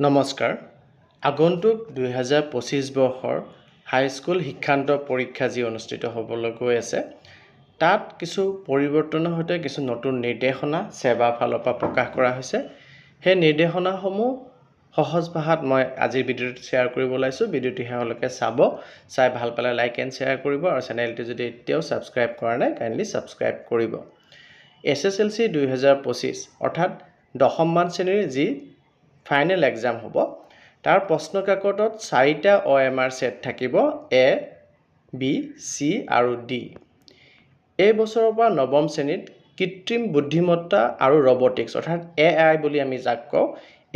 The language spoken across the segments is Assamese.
নমস্কাৰ আগন্তুক 2025 বৰ্ষৰ হাইস্কুল শিক্ষান্ত পৰীক্ষা যি অনুষ্ঠিত হ'বলৈ গৈ আছে তাত কিছু পৰিৱৰ্তনৰ সৈতে কিছু নতুন নিৰ্দেশনা সেৱাৰ ফালৰ পৰা প্ৰকাশ কৰা হৈছে সেই নিৰ্দেশনাসমূহ সহজ ভাষাত মই আজিৰ ভিডিঅ'ত শ্বেয়াৰ কৰিব ওলাইছো ভিডিঅ'টো শেষলৈকে চাই ভাল পালে লাইক এণ্ড শ্বেয়াৰ কৰিব আৰু চেনেলটো যদি এতিয়াও সাবস্ক্ৰাইব কৰা নাই কাইণ্ডলি সাবস্ক্ৰাইব কৰিব SSLC 2025 অৰ্থাৎ দশমমান শ্ৰেণীৰ যি ফাইনেল এক্সাম হ'ব তাৰ প্ৰশ্ন কাকতত 4টা OMR সেট থাকিব A B C আৰু D এই বছৰৰ পৰা নৱম শ্ৰেণীত কৃত্ৰিম বুদ্ধিমত্তা আৰু ৰবটিক্স অৰ্থাৎ AI বুলি আমি যাক কওঁ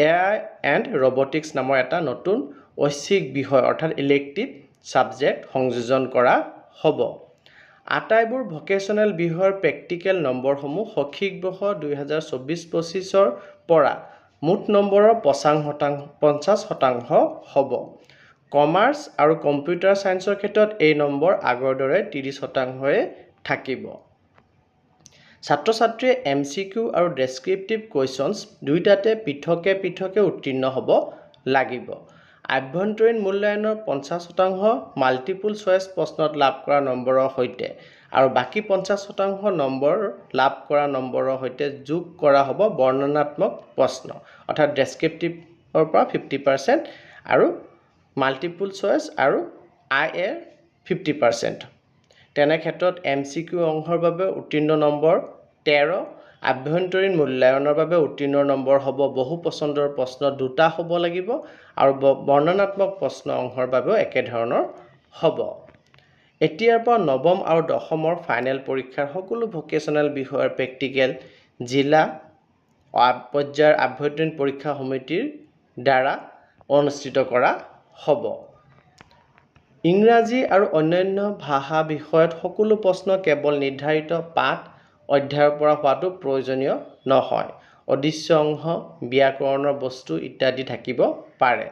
AI এণ্ড ৰবটিক্স নামৰ এটা নতুন ঐচ্ছিক বিষয় অৰ্থাৎ ইলেক্টিভ সাবজেক্ট সংযোজন কৰা হ'ব আটাইবোৰ ভকেশনাল বিষয়ৰ প্ৰেক্টিকেল নম্বৰসমূহ শৈক্ষিক বৰ্ষ 2024-25ৰ পৰা মুঠ নম্বৰৰ 50% হ'ব কমাৰ্চ আৰু কম্পিউটাৰ সায়েন্সৰ ক্ষেত্ৰত এই নম্বৰ আগৰ দৰে 30%য়ে থাকিব ছাত্ৰ-ছাত্ৰীয়ে MCQ আৰু ডেসক্ৰিপটিভ কোৱেশ্চনছ দুইটাতে পৃথকে উত্তীৰ্ণ হ'ব লাগিব আভ্যন্তৰীণ মূল্যায়নৰ 50% মাল্টিপল চয়েস প্ৰশ্নত লাভ কৰা নম্বৰৰ সৈতে আৰু বাকি 50% নম্বৰ লাভ কৰা নম্বৰৰ সৈতে যোগ কৰা হ'ব বৰ্ণনাত্মক প্ৰশ্ন অৰ্থাৎ ডেসক্ৰিপটিভৰ পৰা 50% আৰু মাল্টিপল চয়েস আৰু IA 50% তেনে ক্ষেত্ৰত MCQ অংশৰ বাবে উত্তীৰ্ণ নম্বৰ 13 আভ্যন্তৰীণ মূল্যায়নৰ বাবে উত্তীৰ্ণ নম্বৰ হ'ব বহু পছন্দৰ প্ৰশ্ন দুটা হ'ব লাগিব আৰু বৰ্ণনাত্মক প্ৰশ্ন অংশৰ বাবে একে ধৰণৰ হ'ব এতিয়াৰ পৰা নৱম আৰু দশমৰ ফাইনেল পৰীক্ষাৰ সকলো ভকেশনাল বিষয়ৰ প্ৰেক্টিকেল জিলা পৰ্যায়ৰ আভ্যন্তৰীণ পৰীক্ষা সমিতিৰ দ্বাৰা অনুষ্ঠিত কৰা হ'ব ইংৰাজী আৰু অন্যান্য ভাষা বিষয়ত সকলো প্ৰশ্ন কেৱল নিৰ্ধাৰিত পাঠ অধ্যায়ৰ পৰা হোৱাটো প্ৰয়োজনীয় নহয় অদৃশ্য অংশ ব্যাকৰণৰ বস্তু ইত্যাদি থাকিব পাৰে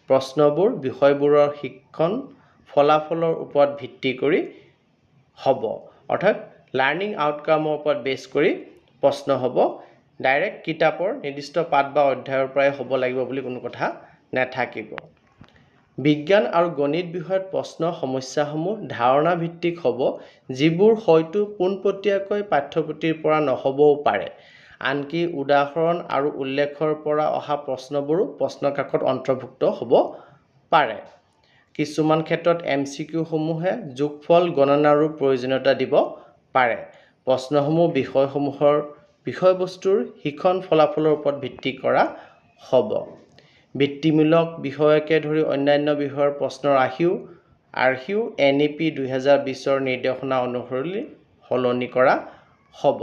প্ৰশ্নবোৰ বিষয়বোৰৰ শিক্ষণ ফলাফলৰ ওপৰত ভিত্তি কৰি হ'ব অৰ্থাৎ লাৰ্নিং আউটকামৰ ওপৰত বেছ কৰি প্ৰশ্ন হ'ব ডাইৰেক্ট কিতাপৰ নিৰ্দিষ্ট পাঠ বা অধ্যায়ৰ পৰাই হ'ব লাগিব বুলি কোনো কথা নাথাকিব বিজ্ঞান আৰু গণিত বিষয়ত প্ৰশ্ন সমস্যাসমূহ ধাৰণা ভিত্তিক হ'ব যিবোৰ হয়তো পোনপটীয়াকৈ পাঠ্যপুথিৰ পৰা নহবও পাৰে আনকি উদাহৰণ আৰু উল্লেখৰ পৰা অহা প্ৰশ্নবোৰো প্ৰশ্ন কাকত অন্তৰ্ভুক্ত হ'ব পাৰে কিছুমান ক্ষেত্ৰত MCQ সমূহে যোগফল গণনাৰো প্ৰয়োজনীয়তা দিব পাৰে প্ৰশ্নসমূহ বিষয়সমূহৰ বিষয়বস্তুৰ শিক্ষণ ফলাফলৰ ওপৰত ভিত্তি কৰা হ'ব বৃত্তিমূলক বিষয়কে ধৰি অন্যান্য বিষয়ৰ প্ৰশ্নৰ আৰ্হিও NEP 2020ৰ নিৰ্দেশনা অনুসৰি সলনি কৰা হ'ব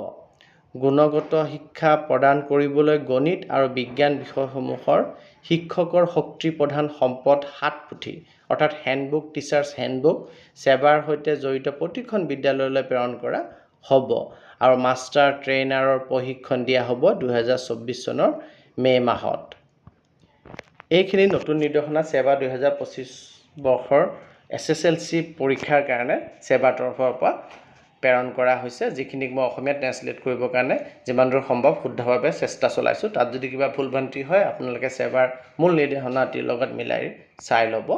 গুণগত শিক্ষা প্ৰদান কৰিবলৈ গণিত আৰু বিজ্ঞান বিষয়সমূহৰ শিক্ষকৰ শক্তি প্ৰধান সম্পদ 7 পুথি অৰ্থাৎ হেণ্ডবুক টিচাৰ্ছ হেণ্ডবুক সেৱাৰ সৈতে জড়িত প্ৰতিখন বিদ্যালয়লৈ প্ৰেৰণ কৰা হ'ব আৰু মাষ্টাৰ ট্ৰেইনাৰৰ প্ৰশিক্ষণ দিয়া হ'ব 2024 চনৰ মে মাহত এইখিনি নতুন নিৰ্দেশনা সেৱা 2025 বৰ্ষৰ SSLC পৰীক্ষাৰ কাৰণে সেৱাৰ তৰফৰ পৰা প্ৰেৰণ কৰা হৈছে যিখিনিক মই অসমীয়া ট্ৰান্সলেট কৰিবৰ কাৰণে যিমান দূৰ সম্ভৱ শুদ্ধভাৱে চেষ্টা চলাইছো তাত যদি কিবা ভুলভ্ৰান্তি হয় আপোনালোকে সেৱাৰ মূল নিৰ্দেশনাটিৰ লগত মিলাই চাই ল'ব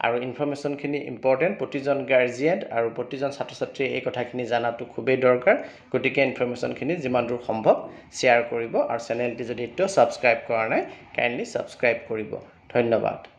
আৰু ইনফৰমেশনখিনি ইম্পৰ্টেন্ট প্ৰতিজন গাৰ্জিয়ান আৰু প্ৰতিজন ছাত্ৰ-ছাত্ৰীয়ে এই কথাখিনি জানাটো খুবেই দৰকাৰ গতিকে ইনফৰমেশনখিনি যিমান দূৰ সম্ভৱ শ্বেয়াৰ কৰিব আৰু চেনেলটি যদি এতিয়াও সাবস্ক্ৰাইব কৰা নাই কাইণ্ডলি সাবস্ক্ৰাইব কৰিব ধন্যবাদ